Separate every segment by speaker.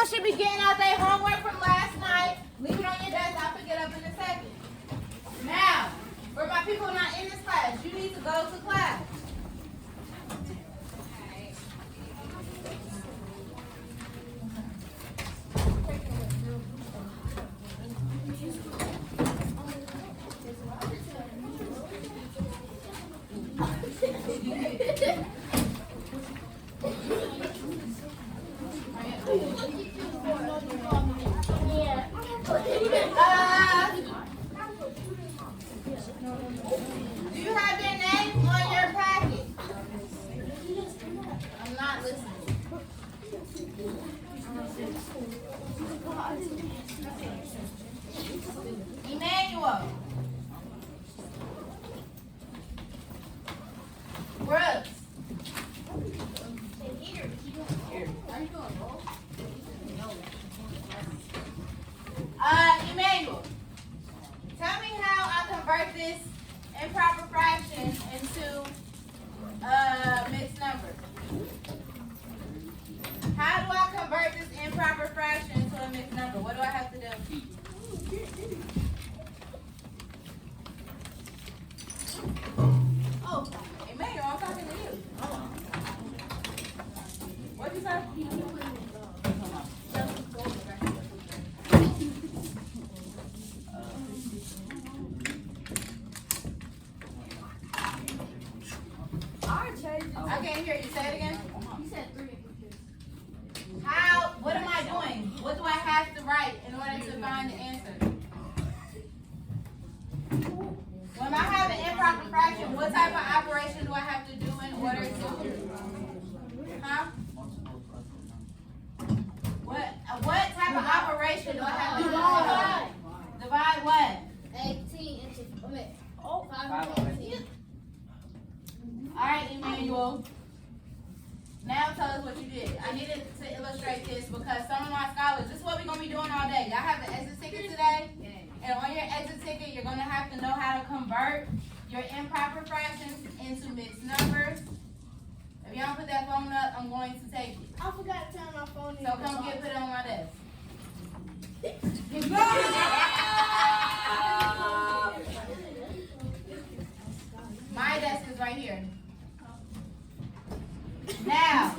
Speaker 1: Everyone should be getting out their homework from last night. Leave it on your desk. I'll pick it up in a second. Now, for my people not in this class, you need to go to class. Do you have their names on your packet? I'm not listening. Emmanuel. Brooks. Emmanuel, tell me how I convert this improper fraction into mixed numbers. How do I convert this improper fraction into a mixed number? What do I have to do? Oh, Emmanuel, I'm talking to you. What did you say? I can't hear you. Say it again.
Speaker 2: You said 3.
Speaker 1: How? What am I doing? What do I have to write in order to find the answer? When I have an improper fraction, what type of operation do I have to do in order to? Huh? What type of operation do I have to do? Divide what?
Speaker 2: 18 into 5 and 18.
Speaker 1: All right, Emmanuel. Now tell us what you did. I needed to illustrate this because some of my scholars, this is what we're going to be doing all day. Y'all have an exit ticket today? And on your exit ticket, you're going to have to know how to convert your improper fractions into mixed numbers. If you don't put that phone up, I'm going to take it.
Speaker 2: I forgot to turn my phone in.
Speaker 1: So come put it on my desk. My desk is right here. Now,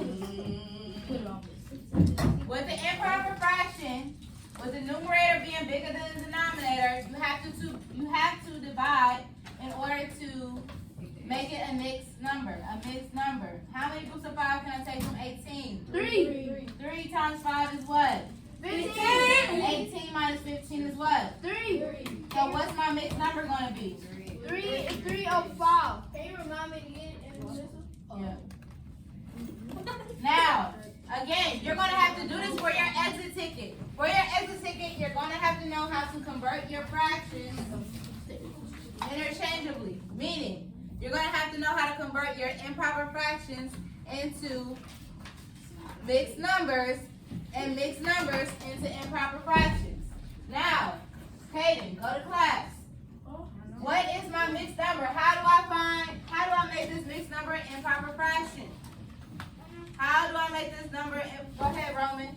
Speaker 1: with the improper fraction, with the numerator being bigger than the denominator, you have to divide in order to make it a mixed number. How many groups of 5 can I take from 18?
Speaker 2: 3.
Speaker 1: 3 times 5 is what?
Speaker 2: 15.
Speaker 1: 18 minus 15 is what?
Speaker 2: 3.
Speaker 1: So what's my mixed number going to be?
Speaker 2: 3 over 5. Can you remind me again?
Speaker 1: Yeah. Now, again, you're going to have to do this for your exit ticket. For your exit ticket, you're going to have to know how to convert your fractions interchangeably. Meaning, you're going to have to know how to convert your improper fractions into mixed numbers and mixed numbers into improper fractions. Now, Hayden, go to class. What is my mixed number? How do I make this mixed number an improper fraction? How do I make this number? Go ahead, Roman.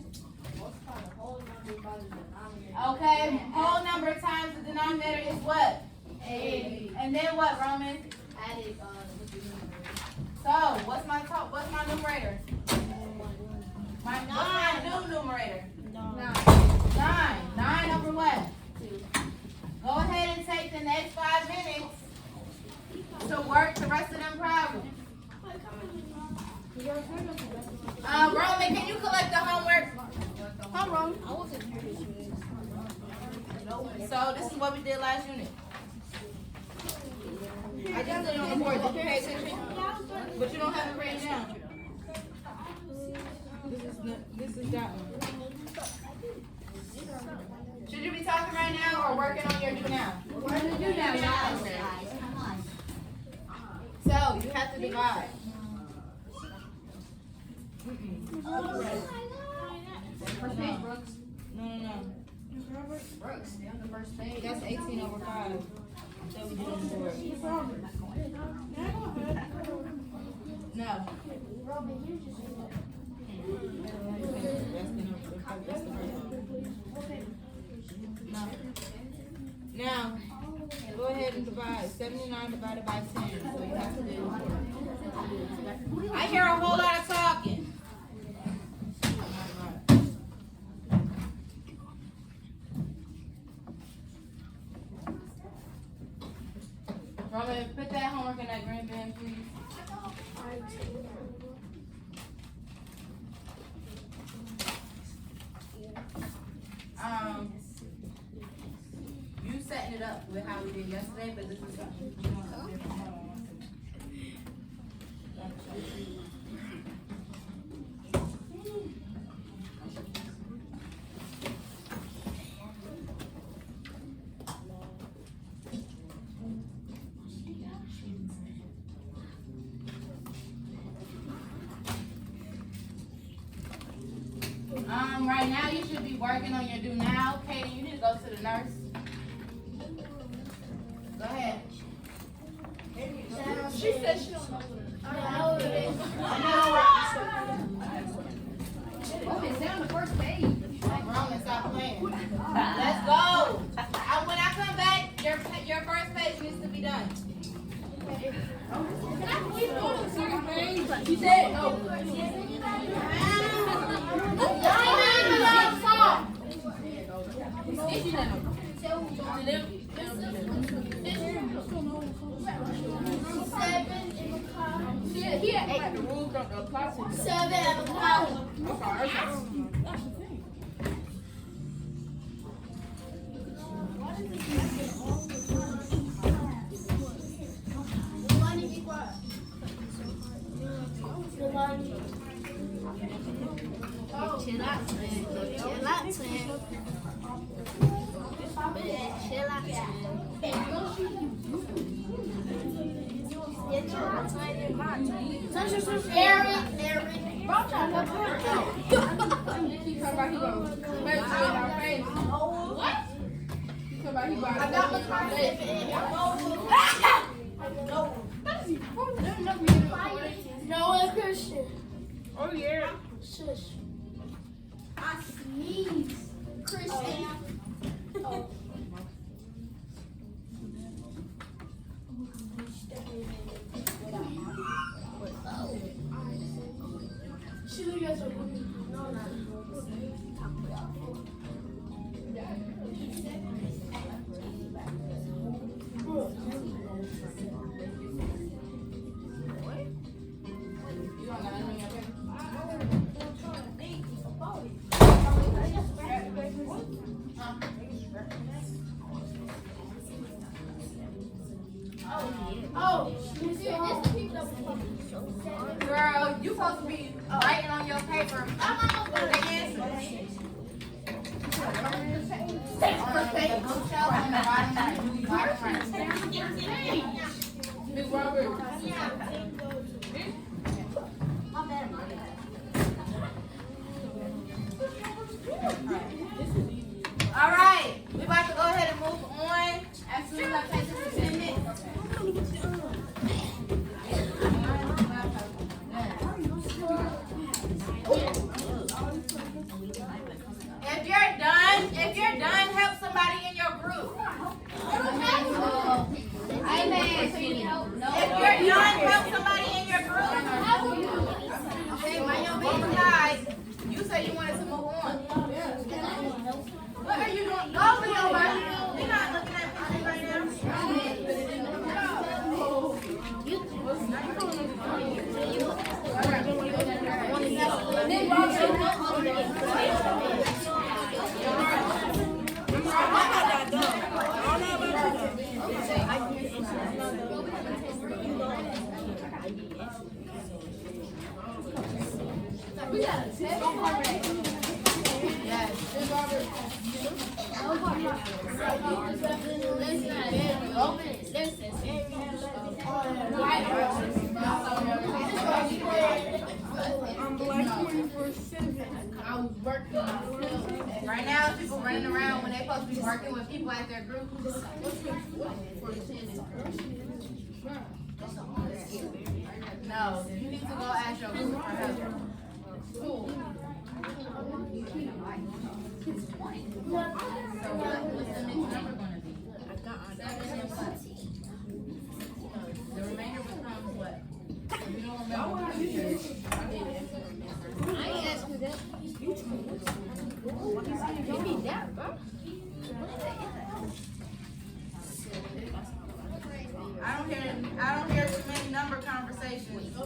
Speaker 1: Okay, whole number times the denominator is what?
Speaker 2: 8.
Speaker 1: And then what, Roman?
Speaker 2: Added
Speaker 1: So, what's my numerator? What's my new numerator? 9. 9 over what?
Speaker 2: 2.
Speaker 1: Go ahead and take the next 5 minutes to work the rest of them problems. Roman, can you collect the homework?
Speaker 2: I wasn't here.
Speaker 1: So this is what we did last unit. I just did it on the board. Did you pay attention? But you don't have it written down. This is that one. Should you be talking right now or working on your do now? So you have to divide. First page, Brooks. No. Brooks, on the first page. That's 18 over 5. That we did on the board. No. That's 79 divided by 10. So you have to do. I hear a whole lot of talking. Roman, put that homework in that green bin, please. You setting it up with how we did yesterday, but this is something you want to do. Right now you should be working on your do now. Katie, you need to go to the nurse. Go ahead.
Speaker 2: She said she don't know what it is.
Speaker 3: Oh, it's down the first page.
Speaker 1: Roman, stop playing. Let's go. When I come back, your first page needs to be done.
Speaker 3: Can I keep going to the second page? She said no. He had 8. The rules don't apply to
Speaker 2: 7 at the bottom.
Speaker 3: I'm sorry. That's the thing.
Speaker 2: Chill out, twin. Chill out, twin. Chill out, twin. Eric.
Speaker 3: He talking about he gonna make it in our face.
Speaker 2: What?
Speaker 3: He talking about he gonna
Speaker 2: I got
Speaker 3: make it in our face.
Speaker 2: No, it's Christian.
Speaker 3: Oh yeah.
Speaker 2: Shush. I sneeze. Christian. Oh. She look at some. No, no.
Speaker 1: Girl, you supposed to be writing on your paper the answers. On the bottom right.
Speaker 3: Big Robert.
Speaker 1: All right, we about to go ahead and move on as soon as I take this attendance. If you're done, help somebody in your group.
Speaker 2: Amen. So you need help? No.
Speaker 1: If you're done, help somebody in your group. Okay, mind your business, guys. You said you wanted to move on. What are you doing? Go, Leo, buddy. We're not looking at pictures right
Speaker 2: We got a test.
Speaker 1: Yes. Right now, people running around when they're supposed to be working with people at their group. No, you need to go ask your group for help. So what's the next number going to be? 7 and what? I don't hear too many number conversations.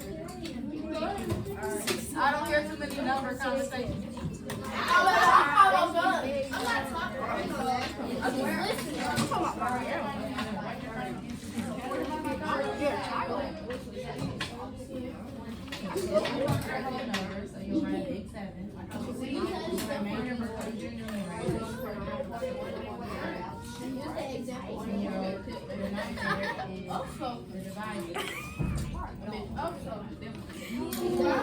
Speaker 1: I don't hear too many number conversations.
Speaker 2: I'm not
Speaker 1: So you'll write big 7. Remainder becomes your numerator. And your denominator is the divided. Who's not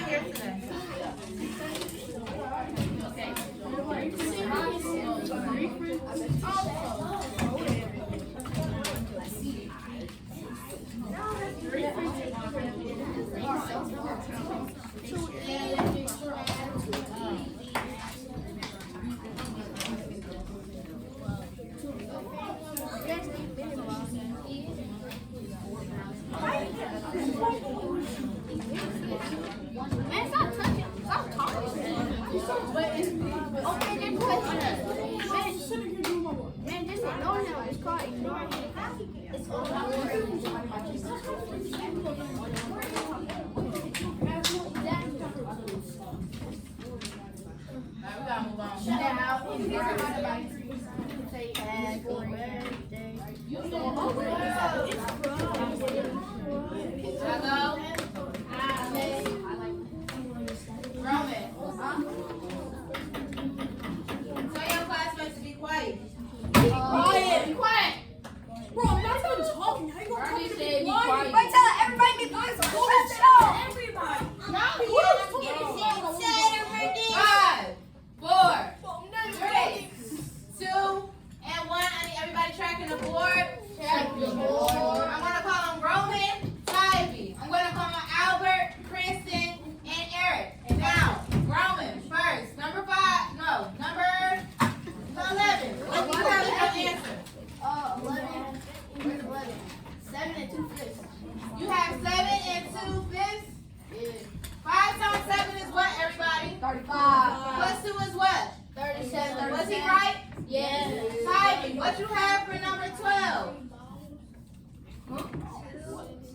Speaker 1: here today?
Speaker 2: Man, stop touching. Stop talking. Okay, then man, just ignore him. It's called ignoring him. It's all about
Speaker 1: Alright, we gotta move on.
Speaker 2: say happy birthday.
Speaker 1: Hello? Roman. Tell your classmates to be quiet.
Speaker 3: Quiet.
Speaker 2: Be quiet.
Speaker 3: Bro, I'm not even talking. How you gonna
Speaker 1: Roman
Speaker 3: talk to
Speaker 1: said
Speaker 3: me?
Speaker 1: be quiet.
Speaker 3: Wait, tell everybody be quiet. So who is it? Everybody.
Speaker 2: No, you don't get it.
Speaker 1: Five, four,
Speaker 3: Well, I'm not even
Speaker 1: 3, 2, and 1. I need everybody tracking the board.
Speaker 2: Check the board.
Speaker 1: I'm gonna call them Roman, Ivy. I'm gonna call them Albert, Kristen, and Eric. Now, Roman first. Number 5. No, number 11. What do you have as your answer?
Speaker 2: 11. Where's 11? 7 and 2/5.
Speaker 1: You have 7 and 2/5.
Speaker 2: Yeah.
Speaker 1: 5 times 7 is what, everybody?
Speaker 2: 35.
Speaker 1: Plus 2 is what?
Speaker 2: 37.
Speaker 1: Was he right?
Speaker 2: Yeah.
Speaker 1: Ivy, what you have for number 12?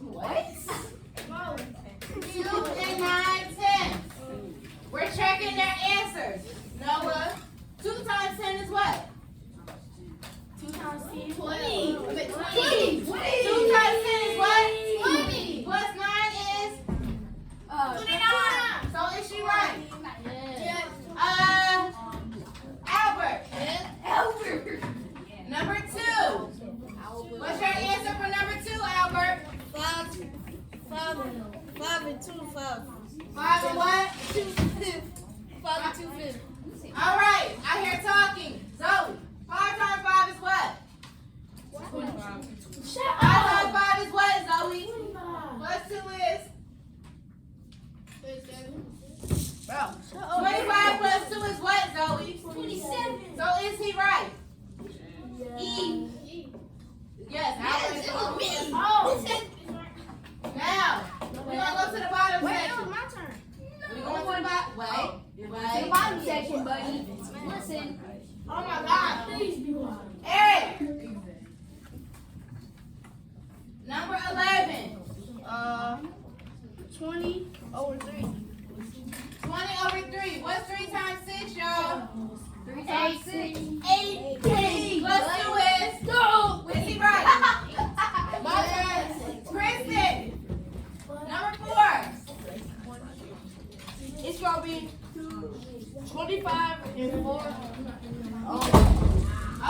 Speaker 2: What?
Speaker 1: 2 and 9 10. We're checking their answers. Noah, 2 times 10 is what?
Speaker 2: 2 times 10. 20.
Speaker 1: 2 times 10 is what?
Speaker 2: 20.
Speaker 1: Plus 9 is?
Speaker 2: 29.
Speaker 1: So is she right?
Speaker 2: Yeah.
Speaker 1: Albert,
Speaker 2: Albert.
Speaker 1: number 2. What's your answer for number 2, Albert?
Speaker 3: 5 and 2 5.
Speaker 1: 5 and what?
Speaker 3: 5 and 2/5.
Speaker 1: All right, I hear talking. Zoe, 5 times 5 is what? 5 times 5 is what, Zoe? Plus 2 is? 25 plus 2 is what, Zoe?
Speaker 2: 27.
Speaker 1: So is he right? E. Yes, Albert is wrong.
Speaker 2: Oh.
Speaker 1: Now, we're going to go to the bottom
Speaker 2: Wait, it
Speaker 1: section.
Speaker 2: was my turn.
Speaker 1: We're going to the bottom. Wait.
Speaker 2: The bottom section, buddy. Listen.
Speaker 1: Oh my God.
Speaker 2: Please be quiet.
Speaker 1: Eric. Number 11.
Speaker 2: 20 over 3.
Speaker 1: 20 over 3. What's 3 times 6, y'all?
Speaker 2: 3 times 6.
Speaker 1: 18. Plus 2 is?
Speaker 2: No.
Speaker 1: Is he right? Kristen. Number 4.
Speaker 3: It's gonna be 25 and 4.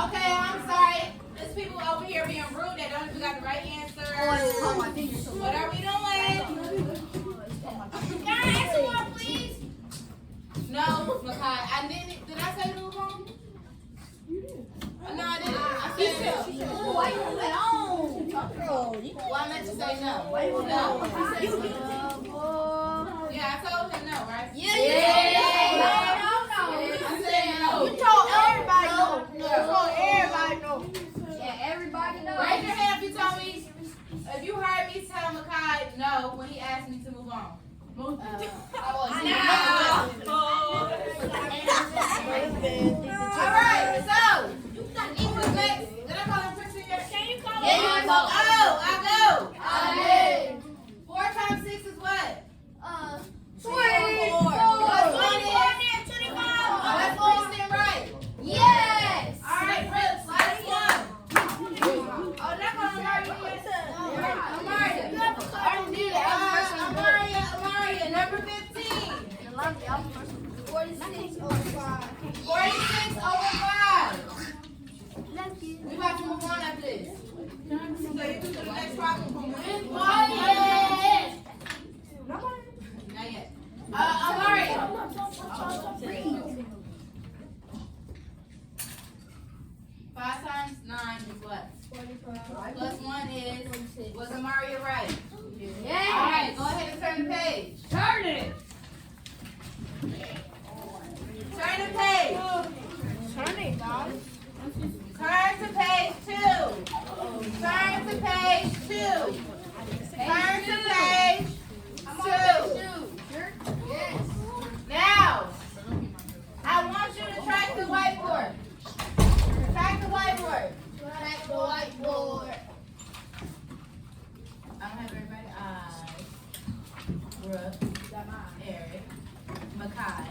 Speaker 1: Okay, I'm sorry. There's people over here being rude that don't even got the right answer. What are we doing?
Speaker 2: Can I answer one, please?
Speaker 1: No, Makai. I didn't. Did I say move on? No, I didn't. I said no.
Speaker 2: Why you moving on?
Speaker 1: Well, I meant to say no. No. Yeah, I told him no, right?
Speaker 2: Yeah.
Speaker 1: I said no.
Speaker 3: You told everybody no. You told everybody no.
Speaker 2: Yeah, everybody knows.
Speaker 1: Raise your hand if you told me. If you heard me tell Makai no when he asked me to move on. Alright, so who's next? Did I call him Princeton yet?
Speaker 2: Yeah, you go.
Speaker 1: Oh, I go. 4 times 6 is what?
Speaker 2: 24.
Speaker 1: That's Princeton, right?
Speaker 2: Yes.
Speaker 1: Alright, Prince, last one. Oh, did I call him Amaria, number 15.
Speaker 2: 46 over 5.
Speaker 1: 46 over 5. We about to move on after this. So you can do the next problem from when? Not yet. Amaria. 5 times 9 is what?
Speaker 2: 45.
Speaker 1: Plus 1 is, was Amaria right?
Speaker 2: Yes.
Speaker 1: Alright, go ahead and turn the page.
Speaker 3: Turn it.
Speaker 1: Turn the page.
Speaker 3: Turn it, guys.
Speaker 1: Turn to page 2. Turn to page 2. Turn to page 2.
Speaker 2: Yes.
Speaker 1: Now, I want you to track the whiteboard. Track the whiteboard.
Speaker 2: Track the whiteboard.
Speaker 1: I don't have everybody. Brooke, Eric, Makai.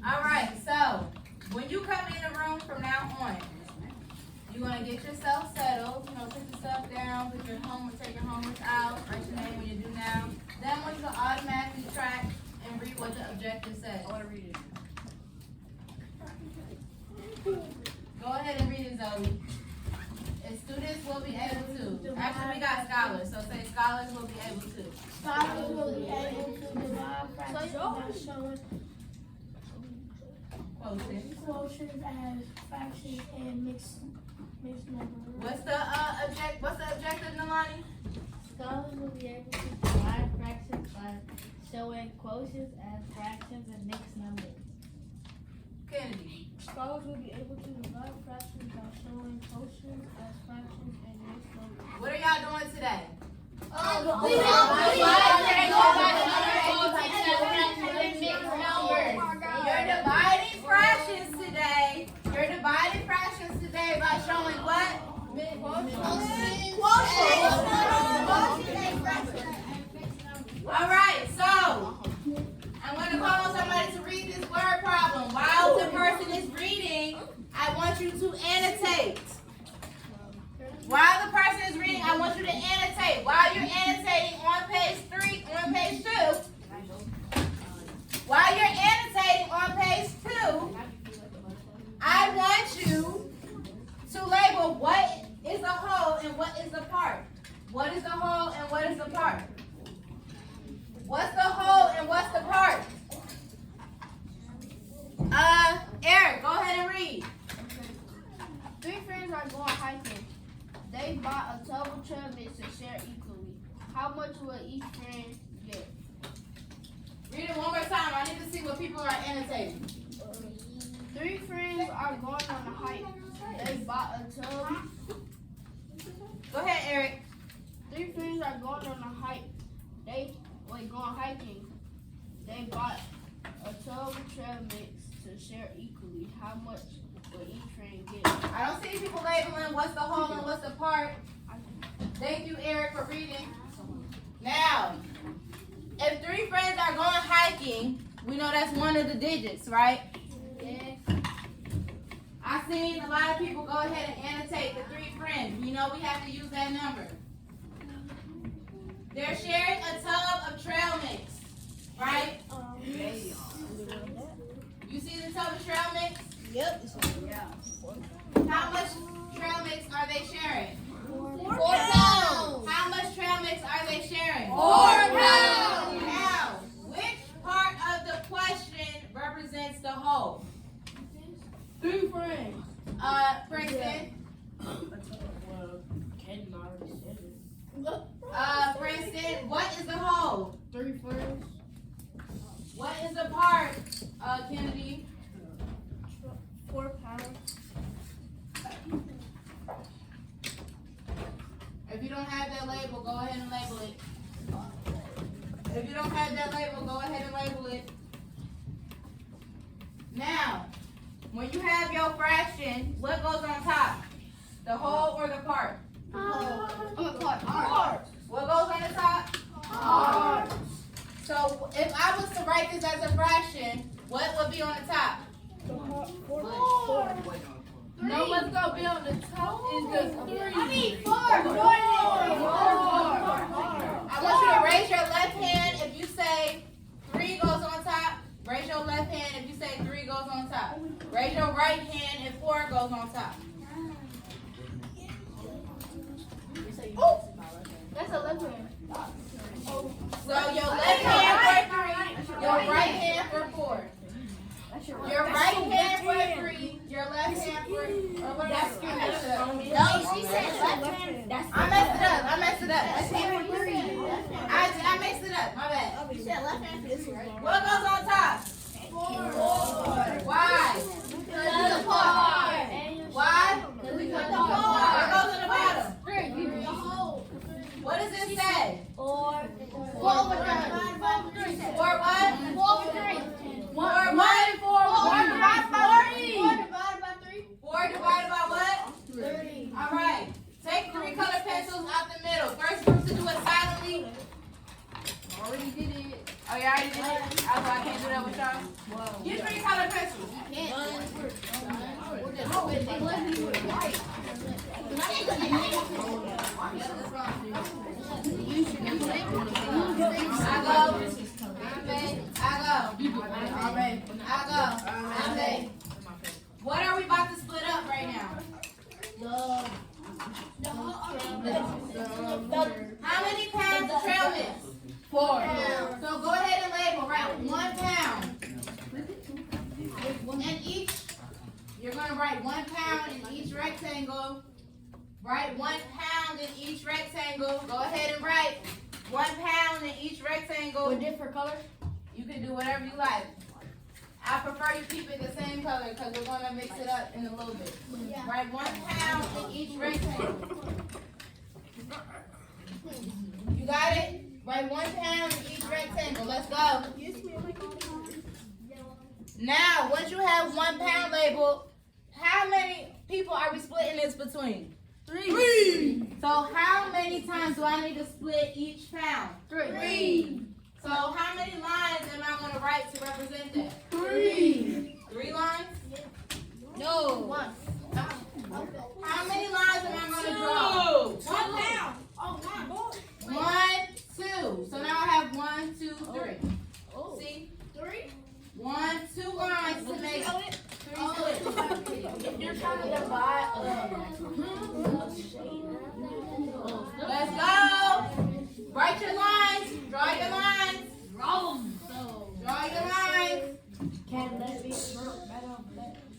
Speaker 1: Alright, so when you come in the room from now on, you're going to get yourself settled, put your stuff down, put your homework, take your homework out, write your name when you do now. Then I want you to automatically track and read what the objective says.
Speaker 3: I want to read it.
Speaker 1: Go ahead and read it, Zoe. And students will be able to. Actually, we got scholars, so say scholars will be able to.
Speaker 2: Scholars will be able to divide fractions by showing quotients as fractions and mixed numbers.
Speaker 1: What's the objective, Nalani?
Speaker 4: Scholars will be able to divide fractions by showing quotients as fractions and mixed numbers.
Speaker 1: Kennedy.
Speaker 4: Scholars will be able to divide fractions by showing quotients as fractions and mixed numbers.
Speaker 1: What are y'all doing today? You're dividing fractions today. You're dividing fractions today by showing what? Alright, so I'm going to call on somebody to read this word problem. While the person is reading, I want you to annotate. While the person is reading, I want you to annotate. While you're annotating on page 3, on page 2, while you're annotating on page 2, I want you to label what is the whole and what is the part. What is the whole and what is the part? What's the whole and what's the part? Eric, go ahead and read.
Speaker 2: 3 friends are going hiking. They bought a tub of trail mix to share equally. How much will each friend get?
Speaker 1: Read it one more time. I need to see what people are annotating.
Speaker 2: 3 friends are going on a hike. They bought a tub.
Speaker 1: Go ahead, Eric.
Speaker 2: 3 friends are going on a hike. Going hiking. They bought a tub of trail mix to share equally. How much will each friend get?
Speaker 1: I don't see people labeling what's the whole and what's the part. Thank you, Eric, for reading. Now, if 3 friends are going hiking, we know that's one of the digits, right?
Speaker 2: Yes.
Speaker 1: I've seen a lot of people go ahead and annotate the 3 friends. We know we have to use that number. They're sharing a tub of trail mix, right? You see the tub of trail mix?
Speaker 3: Yep.
Speaker 1: How much trail mix are they sharing?
Speaker 2: 4 pounds.
Speaker 1: How much trail mix are they sharing?
Speaker 2: 4 pounds.
Speaker 1: Now, which part of the question represents the whole?
Speaker 2: 3 friends.
Speaker 1: Princeton. Princeton, what is the whole?
Speaker 2: 3 friends.
Speaker 1: What is the part Kennedy?
Speaker 2: 4 pounds.
Speaker 1: If you don't have that label, go ahead and label it. If you don't have that label, go ahead and label it. Now, when you have your fraction, what goes on top? The whole or the part?
Speaker 2: Part.
Speaker 1: What goes on the top?
Speaker 2: Part.
Speaker 1: So if I was to write this as a fraction, what would be on the top?
Speaker 3: No, what's gonna be on the top is just 3.
Speaker 2: I mean 4.
Speaker 1: I want you to raise your left hand if you say 3 goes on top. Raise your left hand if you say 3 goes on top. Raise your right hand if 4 goes on top.
Speaker 2: That's a left hand.
Speaker 1: So your left hand for 3, your right hand for 4. Your right hand for 3, your left hand for, or what did I mess it up?
Speaker 2: No, she said left hand.
Speaker 1: I messed it up. I mixed it up, my bad.
Speaker 2: She said left hand.
Speaker 1: What goes on top?
Speaker 2: 4.
Speaker 1: Why?
Speaker 2: Because the part.
Speaker 1: Why?
Speaker 2: Because the
Speaker 1: What
Speaker 2: part.
Speaker 1: goes on the bottom?
Speaker 2: 3.
Speaker 1: What does it say?
Speaker 2: 4 over 3.
Speaker 1: 4 what?
Speaker 2: 4 over 3.
Speaker 1: 4 what?
Speaker 2: 4 divided by 3.
Speaker 1: 4 divided by what?
Speaker 2: 3.
Speaker 1: All right. Take 3 colored pencils out the middle. First group to do it silently.
Speaker 3: Already did it.
Speaker 1: Oh, you already did it? I can't do that with y'all. Get 3 colored pencils. I go. What are we about to split up right now? How many pounds of trail mix? 4. So go ahead and label, right? 1 pound. And each, you're going to write 1 pound in each rectangle. Write 1 pound in each rectangle. Go ahead and write 1 pound in each rectangle.
Speaker 2: With different colors?
Speaker 1: You can do whatever you like. I prefer you keep it the same color because we're going to mix it up in a little bit. Write 1 pound in each rectangle. You got it? Write 1 pound in each rectangle. Let's go. Now, once you have 1 pound labeled, how many people are we splitting this between? 3. So how many times do I need to split each pound?
Speaker 2: 3.
Speaker 1: So how many lines am I going to write to represent that?
Speaker 2: 3.
Speaker 1: 3 lines?
Speaker 2: No. 1.
Speaker 1: How many lines am I going to draw?
Speaker 2: 1 down. Oh, 1.
Speaker 1: 1, 2. So now I have 1, 2, 3. See?
Speaker 2: 3.
Speaker 1: 1, 2 lines to make 3 splits.
Speaker 2: You're trying to divide.
Speaker 1: Let's go. Write your lines. Draw your lines. Draw your lines.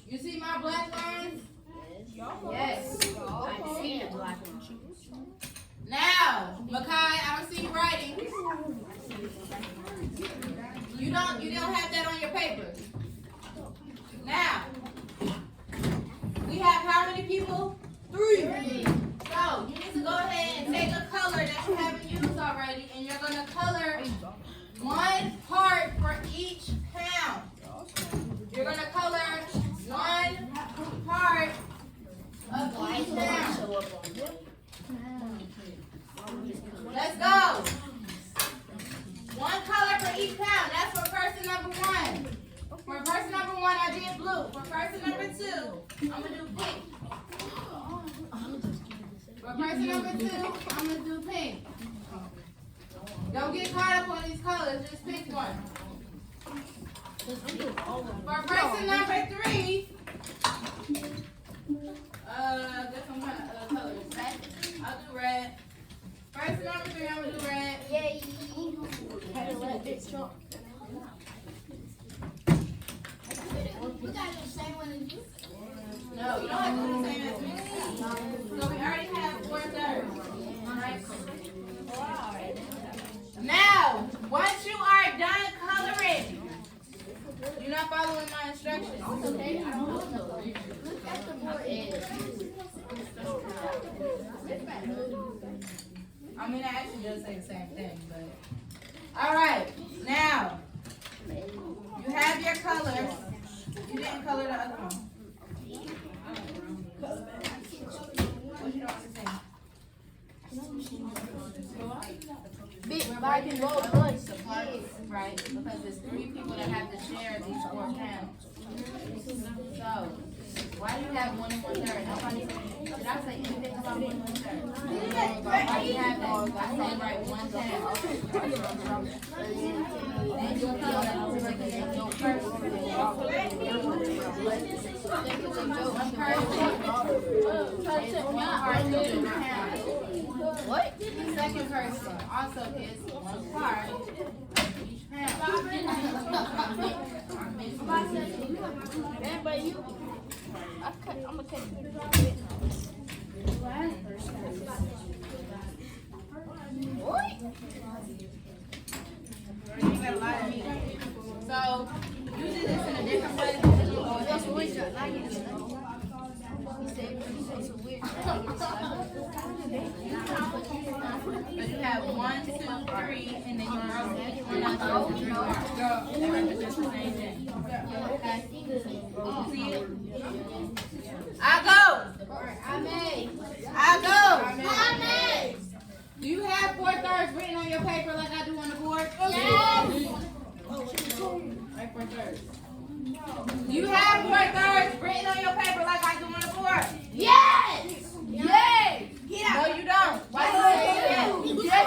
Speaker 1: You see my black lines? Yes.
Speaker 2: I see the black one.
Speaker 1: Now, Makai, I don't see you writing. You don't have that on your paper. Now, we have how many people? 3. So, you need to go ahead and take a color that you haven't used already, and you're going to color 1 part for each pound. You're going to color 1 part of each pound. Let's go. 1 color for each pound. That's for person number 1. For person number 1, I did blue. For person number 2, I'm going to do pink. For person number 2, I'm going to do pink. Don't get caught up on these colors. Just pick one. For person number 3, guess I'm kind of colors. I'll do red. Person number 3, I'm going to do red.
Speaker 2: Yay. We got the same one as you.
Speaker 1: No, you don't have to do the same as me. So we already have 4/3. Alright. Now, once you are done coloring, you You're not following my instructions.
Speaker 2: Okay, I don't know. Look at the more edge.
Speaker 1: I mean, it actually does say the same thing, but. All right, now you have your colors. You didn't color the other one. What you don't understand?
Speaker 2: Big like and roll bush.
Speaker 1: Right, because there's 3 people that have to share these 4 pounds. So, why do you have 1 1/3? Nobody said, did I say anything about 1 1/3? Why do you have that? I said right 1 pound. Then you feel that you're making a joke person. What? The second person also gets 1 part of each pound.
Speaker 2: Man, but you, I'm gonna take it. What?
Speaker 1: You got a lot of meat. So, using this in a different way. But you have 1, 2, 3, and then you roll each one out to 3 parts. And it represents the same thing. Okay? See it? I go! Do you have 4/3 written on your paper like I do on the board? Yes! Right, 4/3. Do you have 4/3 written on your paper like I do on the board?
Speaker 2: Yes!
Speaker 1: Yay! No, you don't. Why do you say that?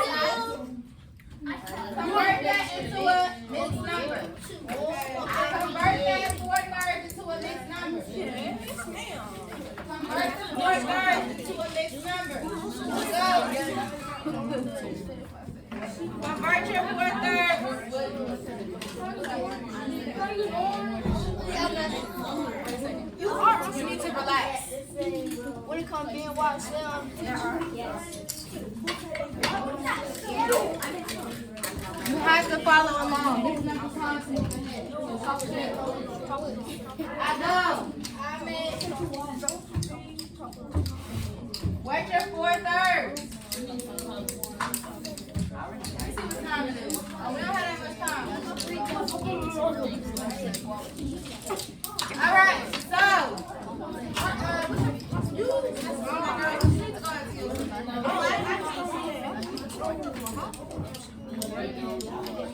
Speaker 1: Convert that into a mixed number. Convert that 4/3 into a mixed number. Convert the 4/3 into a mixed number. So, convert your 4/3. You need to relax.
Speaker 2: When it comes being watched down,
Speaker 1: You have to follow along. This number constant. I go. What's your 4/3? Let's see what time it is. Oh, we don't have that much time. All right, so.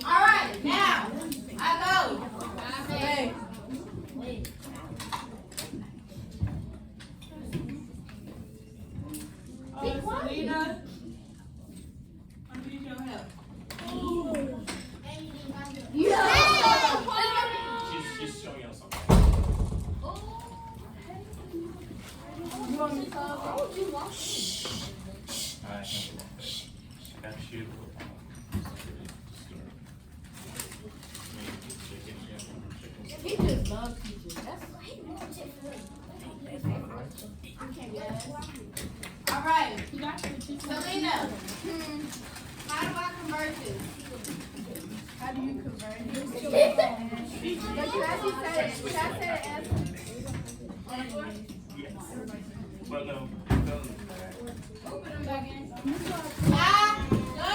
Speaker 1: All right, now I go. Hey. Selena, I need your help.
Speaker 5: She's showing us something.
Speaker 2: you want me to come?
Speaker 5: Got you.
Speaker 2: He just loves teachers. That's
Speaker 1: All right, Selena, how do I convert this?
Speaker 2: how do you convert it?
Speaker 1: But you actually said it. Should I say it as on the board?
Speaker 5: Yes. Well, no.
Speaker 1: Open them back in. I go.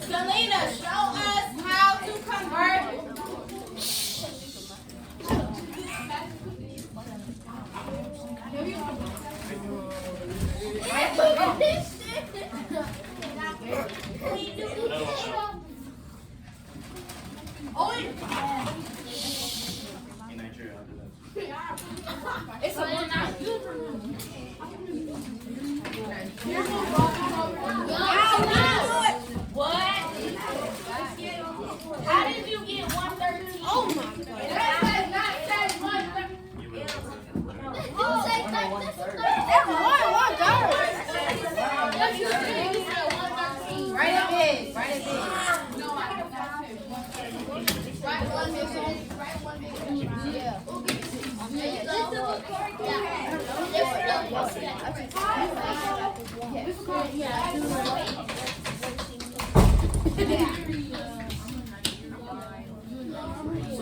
Speaker 1: Selena, show us how to convert.
Speaker 5: In Nigeria, I'll do that.
Speaker 1: It's a one night. What? How did you get 113? Oh my God. That does not say 113.
Speaker 5: You will.
Speaker 1: Write it big. Write it big.
Speaker 2: Write one big one. Write one big one. Yeah.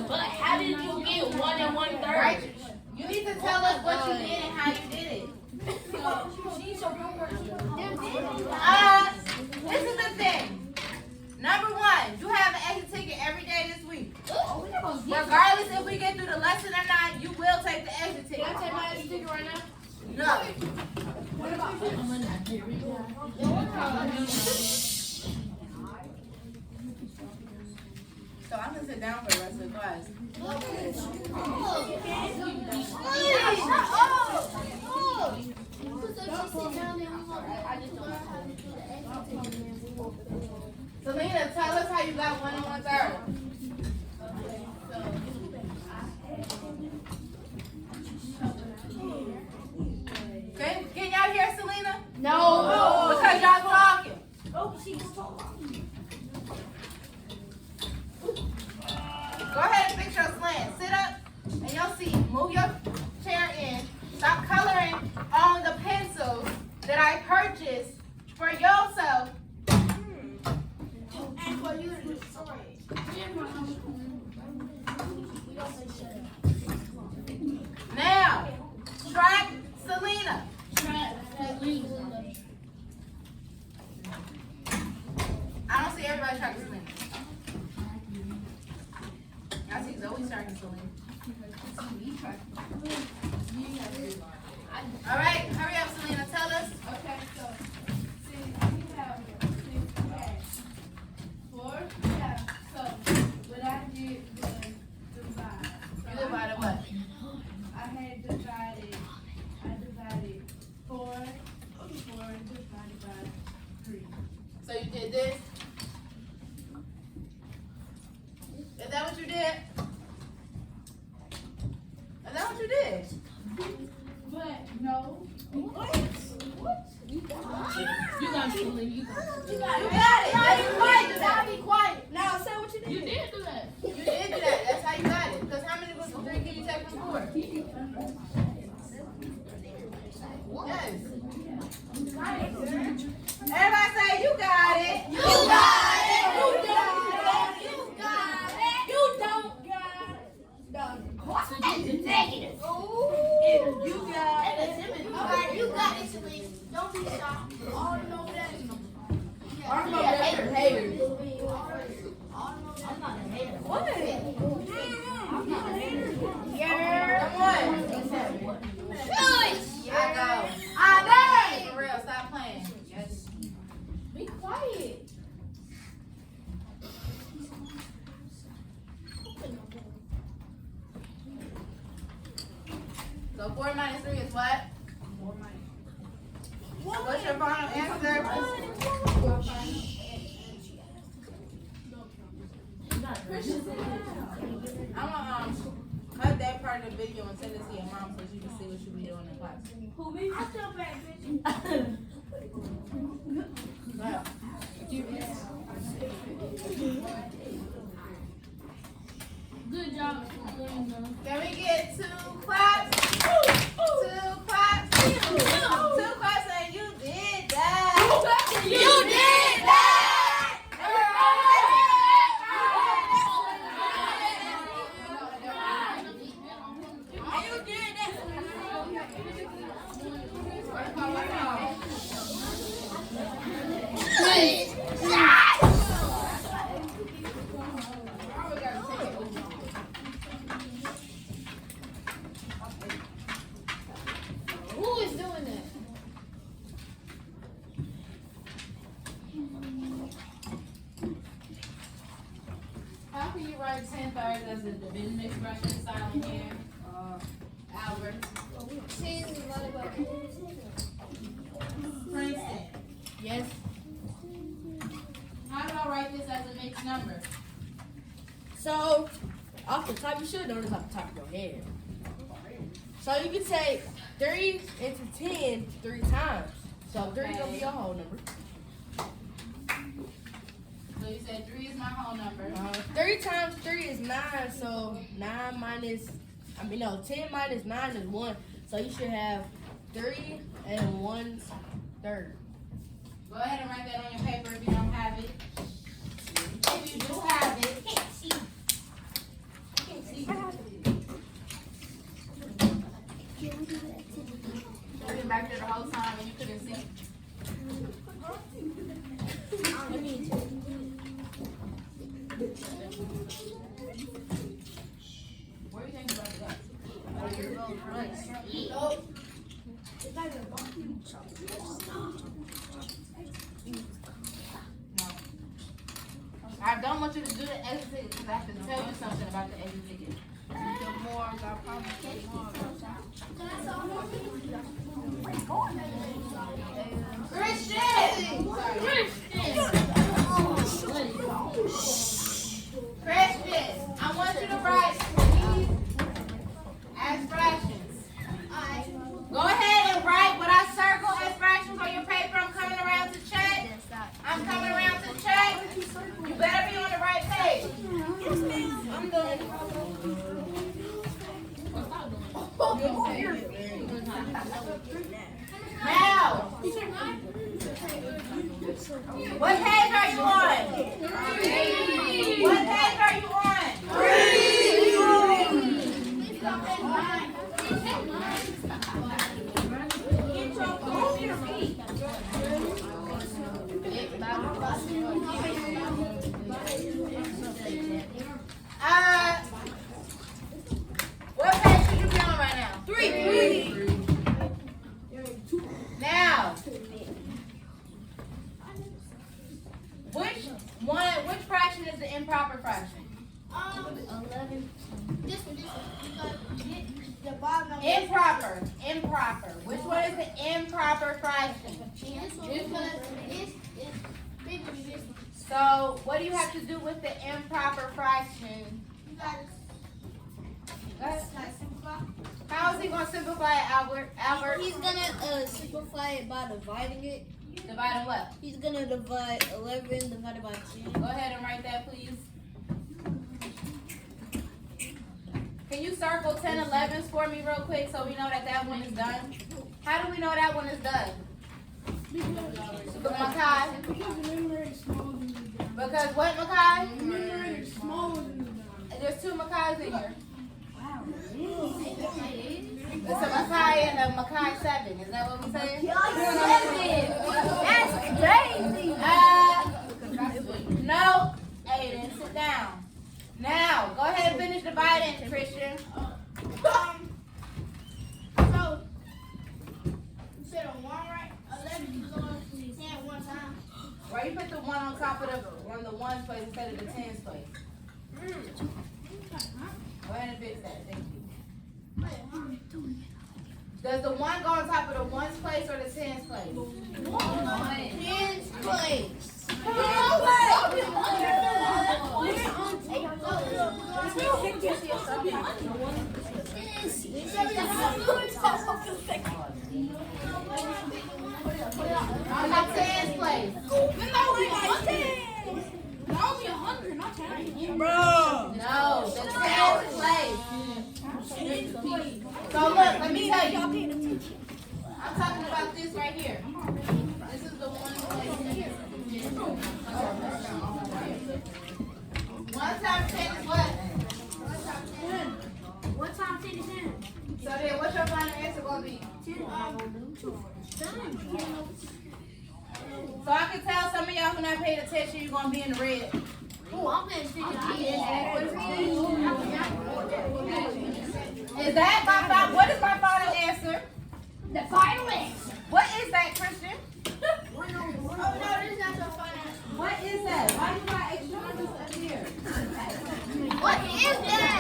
Speaker 2: But how did you get 1 and 1/3?
Speaker 1: Right. You need to tell us what you did and how you did it. This is the thing. Number one, you have an exit ticket every day this week. Regardless if we get through the lesson or not, you will take the exit ticket.
Speaker 2: Can I take my exit ticket right now?
Speaker 1: No. So I'm gonna sit down for the rest of the class. Selena, tell us how you got 1 and 1/3. Can y'all hear Selena?
Speaker 2: No.
Speaker 1: Because y'all talking. Go ahead and fix your slant. Sit up in your seat. Move your chair in. Stop coloring on the pencils that I purchased for yourself.
Speaker 2: And for you.
Speaker 1: Now, track Selena. I don't see everybody tracking Selena. I see Zoe tracking Selena. All right, hurry up, Selena. Tell us.
Speaker 3: Okay, so since we have 4, yeah. So what I did was divide.
Speaker 1: You divided what?
Speaker 3: I divided 4 divided by 3.
Speaker 1: So you did this? Is that what you did? Is that what you did?
Speaker 3: But no.
Speaker 2: You got it.
Speaker 1: You got it. Now be quiet.
Speaker 2: Now be quiet.
Speaker 3: Now say what you did.
Speaker 2: You did do that.
Speaker 1: You did do that. That's how you got it. Because how many books of 3 can you take from 4? Yes. Everybody say you got it.
Speaker 2: You got it.
Speaker 3: You don't got it. You don't got it.
Speaker 2: What's negative?
Speaker 3: You got it.
Speaker 2: Alright, you got it, Selena. Don't be shy. All you know that.
Speaker 1: I'm not a hater.
Speaker 2: I'm not a hater.
Speaker 1: What?
Speaker 2: I'm not a hater.
Speaker 1: Come on. I go. For real, stop playing. Yes.
Speaker 2: Be quiet.
Speaker 1: So 4 minus 3 is what? What's your final answer? I'm gonna cut that part of the video and send it to your mom so she can see what you be doing in class.
Speaker 3: Who me? I still back, bitch.
Speaker 1: Well,
Speaker 2: Good job.
Speaker 1: can we get 2 claps? 2 claps. 2 claps and you did that.
Speaker 2: You did that. Who is doing that?
Speaker 1: How can you write 10/3 as a division expression, silent here? Albert. Princeton.
Speaker 2: Yes.
Speaker 1: How do I write this as a mixed number?
Speaker 2: So, off the top, you should know this off the top of your head. So you can say 3 into 10 3 times. So 3 is gonna be your whole number.
Speaker 1: So you said 3 is my whole number.
Speaker 2: 3 times 3 is 9. So 10 minus 9 is 1. So you should have 3 and 1/3.
Speaker 1: Go ahead and write that on your paper if you don't have it. If you do have it, you've been back there the whole time and you couldn't see. Where do you think you're about to go? I don't want you to do the exit ticket because I have to tell you something about the exit ticket.
Speaker 2: The more I probably take more.
Speaker 1: Christian! Christian, I want you to write these as fractions. Go ahead and write what I circle as fractions on your paper. I'm coming around to check. I'm coming around to check. You better be on the right page. I'm done. Now, what page are you on? What page are you on? What page should you be on right now? 3. Now, which fraction is the improper fraction?
Speaker 3: 11. This one. You gotta hit the bottom of
Speaker 1: Improper. Which one is the improper fraction?
Speaker 3: this one. Because this is bigger than this one.
Speaker 1: So, what do you have to do with the improper fraction?
Speaker 3: You gotta simplify.
Speaker 1: How is he going to simplify it, Albert? Albert,
Speaker 6: He's gonna simplify it by dividing it.
Speaker 1: dividing what?
Speaker 6: He's gonna divide 11 divided by 10.
Speaker 1: Go ahead and write that, please. Can you circle 10 11s for me real quick so we know that that one is done? How do we know that one is done? Makai? Because what, Makai? There's 2 Makais in here. It's a Makai and a Makai 7. Is that what we're saying?
Speaker 3: That's crazy.
Speaker 1: No. Aiden, sit down. Now, go ahead and finish dividing, Christian.
Speaker 3: So, instead of 1, right? 11 you go on 10 one time.
Speaker 1: Why you put the 1 on top of the 1's place instead of the 10's place? Go ahead and fix that. Thank you. Does the 1 go on top of the 1's place or the 10's place?
Speaker 3: 10's place.
Speaker 1: On the 10's place. No, the 10's place. So look, let me tell you. I'm talking about this right here. This is the 1 place here. 1 times 10 is what?
Speaker 3: 1 times 10 is 10.
Speaker 1: So then what's your final answer going to be?
Speaker 3: 10.
Speaker 1: So I can tell some of y'all who not paying attention, you're going to be in the red.
Speaker 3: Oh, I'm paying attention.
Speaker 1: Is that my final? What is my final answer?
Speaker 3: The final answer.
Speaker 1: What is that, Christian?
Speaker 3: Oh, no, this is not your final answer.
Speaker 1: What is that? Why you got extra numbers up here?
Speaker 3: What is that?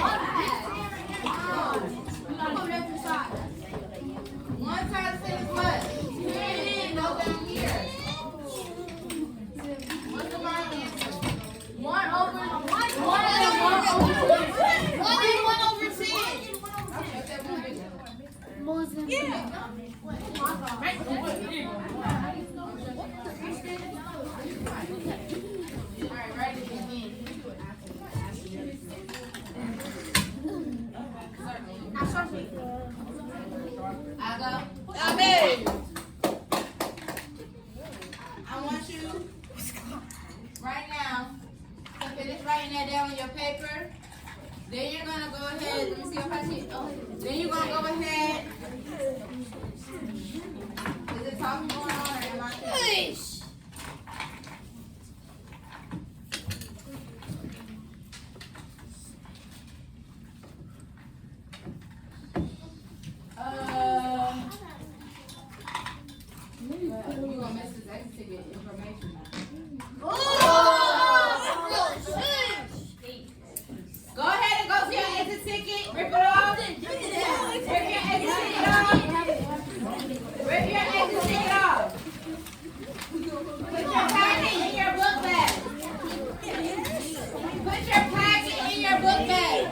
Speaker 3: Come over there to the side.
Speaker 1: 1 times 10 is what? 10. Go down here. What's the final answer? 1 over 1. 1 and 1 over 10.
Speaker 3: 1 over 10.
Speaker 1: Yeah. ahead. Let me see your sheet. Then you're gonna go ahead. Is it talking going on or am I? You're gonna miss this exit ticket information. Go ahead and go to your exit ticket. Rip it off. Rip your exit ticket off. Rip your exit ticket off. Put your packet in your book bag. Put your packet in your book bag.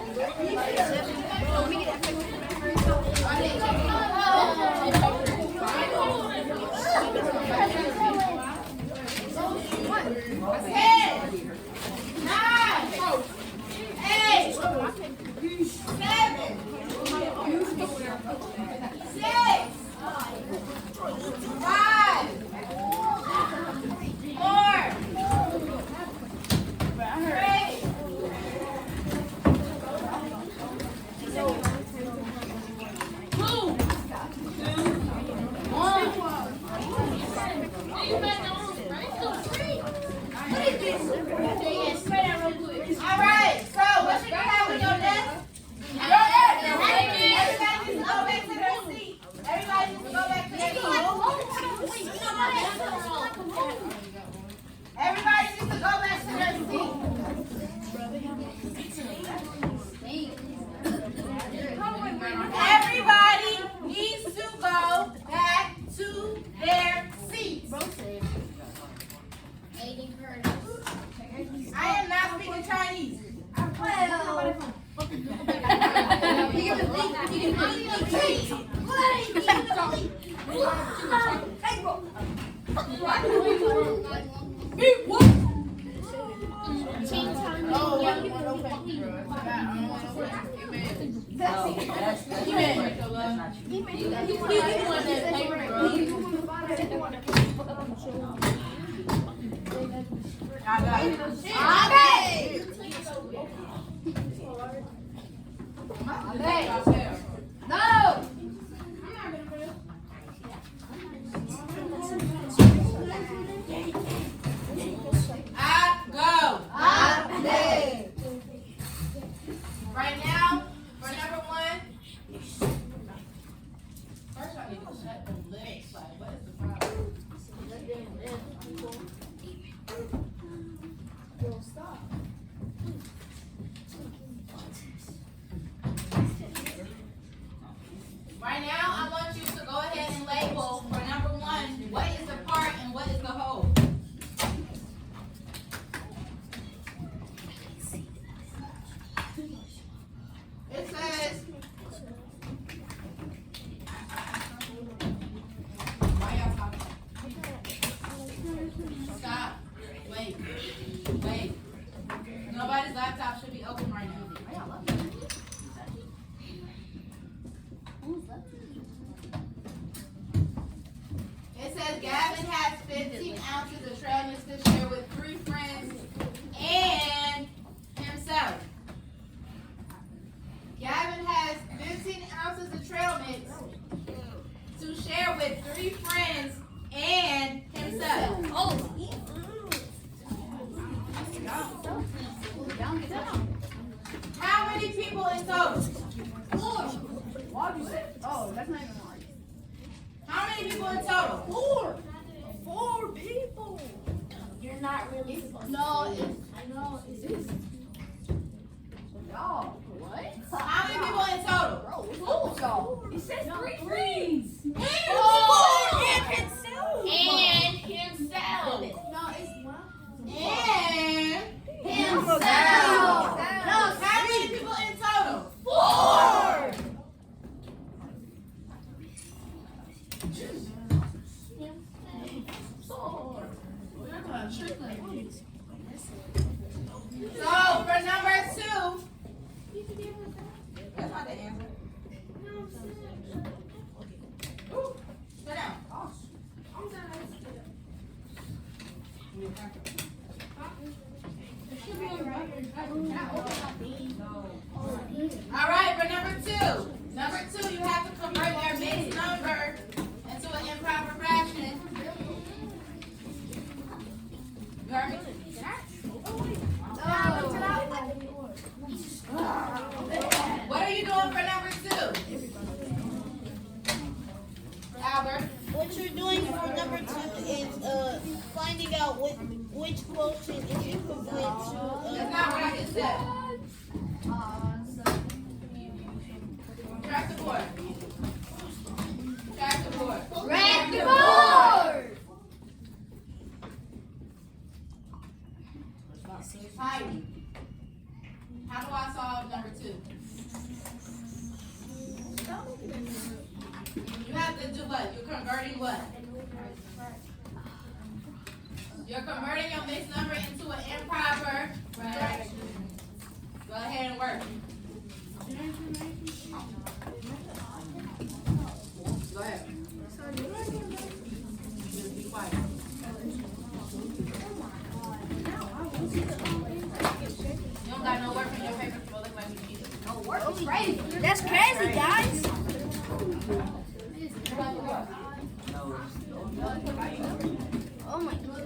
Speaker 1: Nobody's laptop should be open right now. It says Gavin has 15 ounces of trail mix to share with 3 friends and himself. Gavin has 15 ounces of trail mix to share with 3 friends and himself. How many people in total? 4.
Speaker 2: Why'd you say? Oh, that's not even hard.
Speaker 1: How many people in total?
Speaker 3: 4 people.
Speaker 4: You're not really supposed to.
Speaker 2: No,
Speaker 4: it's
Speaker 2: y'all. What?
Speaker 1: How many people in total?
Speaker 2: Bro, y'all.
Speaker 3: It says 3 friends.
Speaker 2: And himself.
Speaker 3: No, it's
Speaker 1: And
Speaker 3: himself.
Speaker 1: how many people in total?
Speaker 3: 4.
Speaker 1: So for number 2, that's not the answer. Ooh, sit down. All right, for number two, you have to convert your mixed number into an improper fraction. You heard me? What are you doing for number two? Albert?
Speaker 6: What you're doing for number 2 is finding out which quotient is equivalent to.
Speaker 1: That's not what I just said. Track the board. Track the board.
Speaker 3: Rack the board.
Speaker 1: Heidi, how do I solve number 2? You have to do what? You're converting what? You're converting your mixed number into an improper fraction. Go ahead and work. Go ahead. Just be quiet. You don't got no work in your paper, so it look like you need it.
Speaker 3: No work is crazy.
Speaker 2: That's crazy, guys. Oh my god.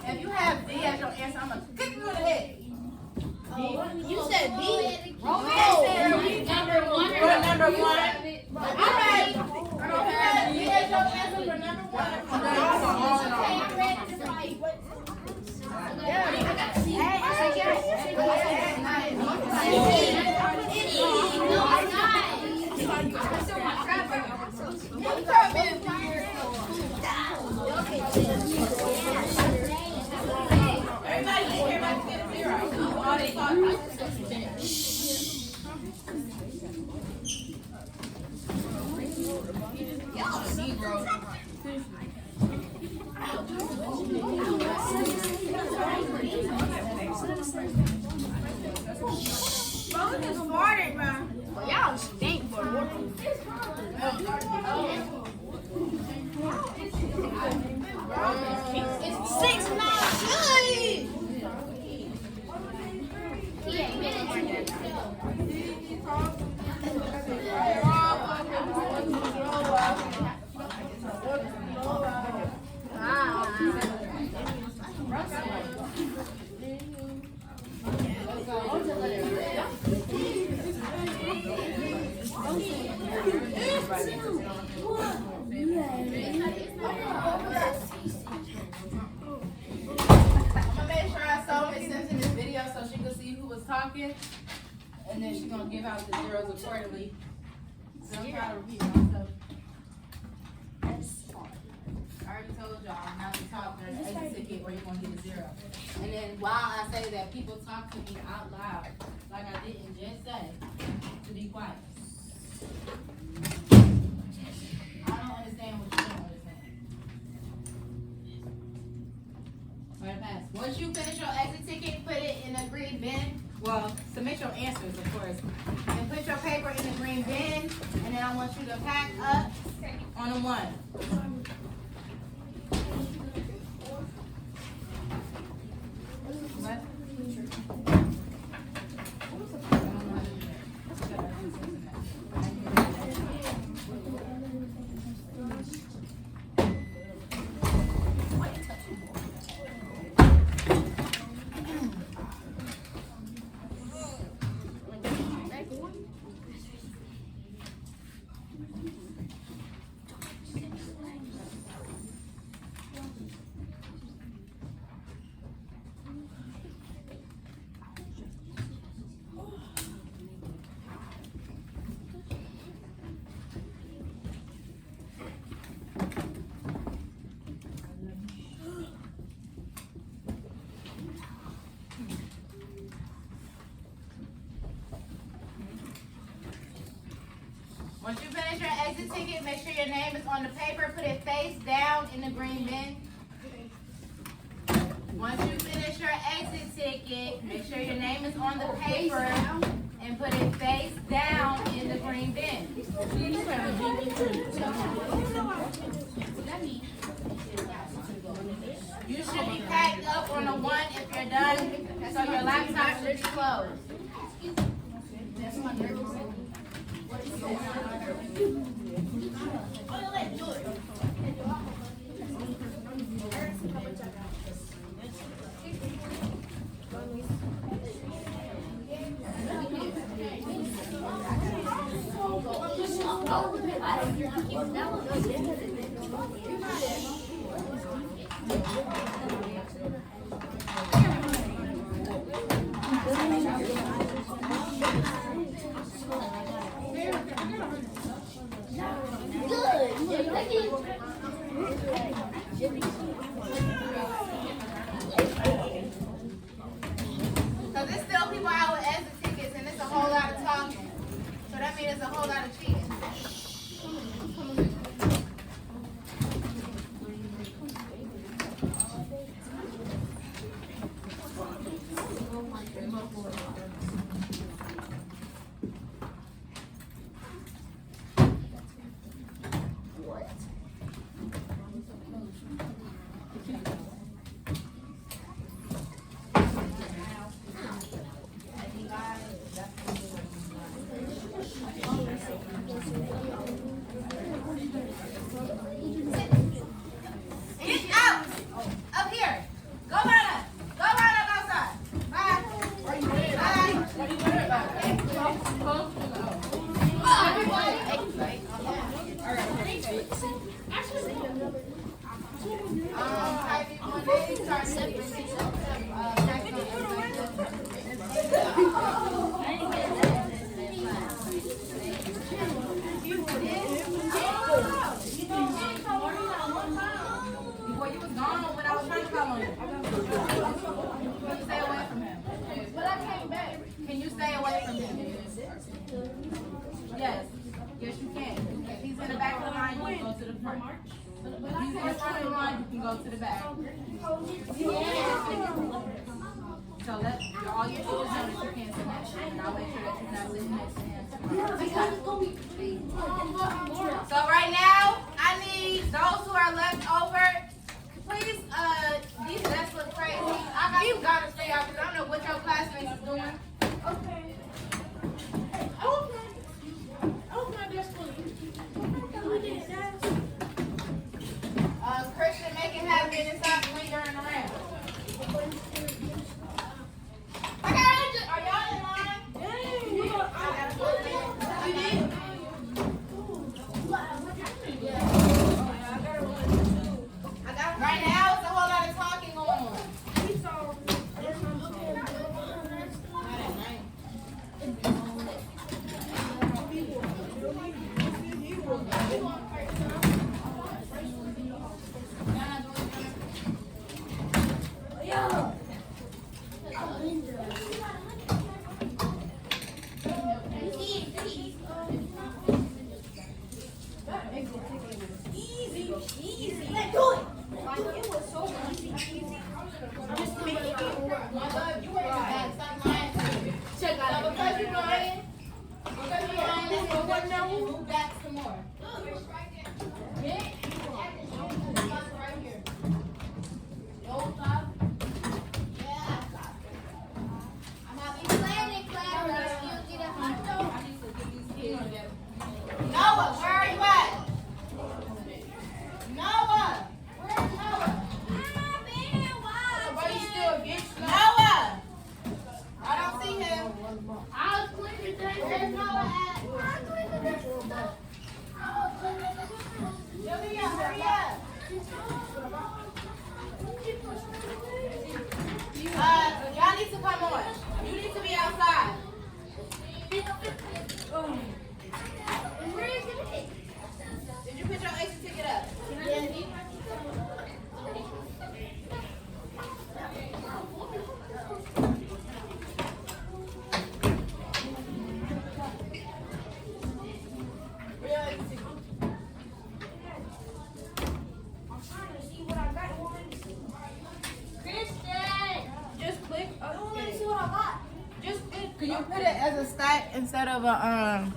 Speaker 1: If you have D as your answer, I'm gonna kick you in the head.
Speaker 6: You said B?
Speaker 1: Number one. For number 1. Alright. If you have D as your answer for number 1. Everybody get a 0. All they talk about.
Speaker 2: Y'all stink, bro. It's 6 now.
Speaker 1: talking, and then she's gonna give out the zeros accordingly. So I'm trying to repeat myself. I already told y'all not to talk during the exit ticket or you're gonna get a zero. And then while I say that, people talk to me out loud, like I didn't just say, to be quiet. I don't understand what you don't understand. Right, pass. Once you finish your exit ticket, put it in the green bin. Well, submit your answers, of course. And put your paper in the green bin, and then I want you to pack up on a 1. What? Once you finish your exit ticket, make sure your name is on the paper. Put it face down in the green bin. Once you finish your exit ticket, make sure your name is on the paper and put it face down in the green bin. So there's still people out with exit tickets and it's a whole lot of talking. So that means it's a whole lot of cheating. Get out! Up here! Go right up! Go right up outside! Bye! Well, you was gone when I was trying to call on you. Can you stay away from him? But I came back. Can you stay away from him? Yes. Yes, you can. If he's in the back of the line, you can go to the front. If he's in the front of the line, you can go to the back. So let all your teachers know that you can't sit next to him, and I'll make sure that you're not sitting next to him tomorrow. So right now, I need those who are left over. Please, these desks look crazy. You gotta stay out because I don't know what your classmates is doing.
Speaker 3: Okay.
Speaker 1: Christian, make it happen and stop lingering around. Are y'all in line? You did? Right now, it's a whole lot of talking going on. Move back some more. Noah, where are you at? Noah, where's Noah? Bro, you still a bitch. Noah, I don't see him.
Speaker 2: I was clicking things. There's Noah at.
Speaker 1: Julia, hurry up. Y'all need to come on. You need to be outside. Did you put your exit ticket up? Can you put it as a stack instead of a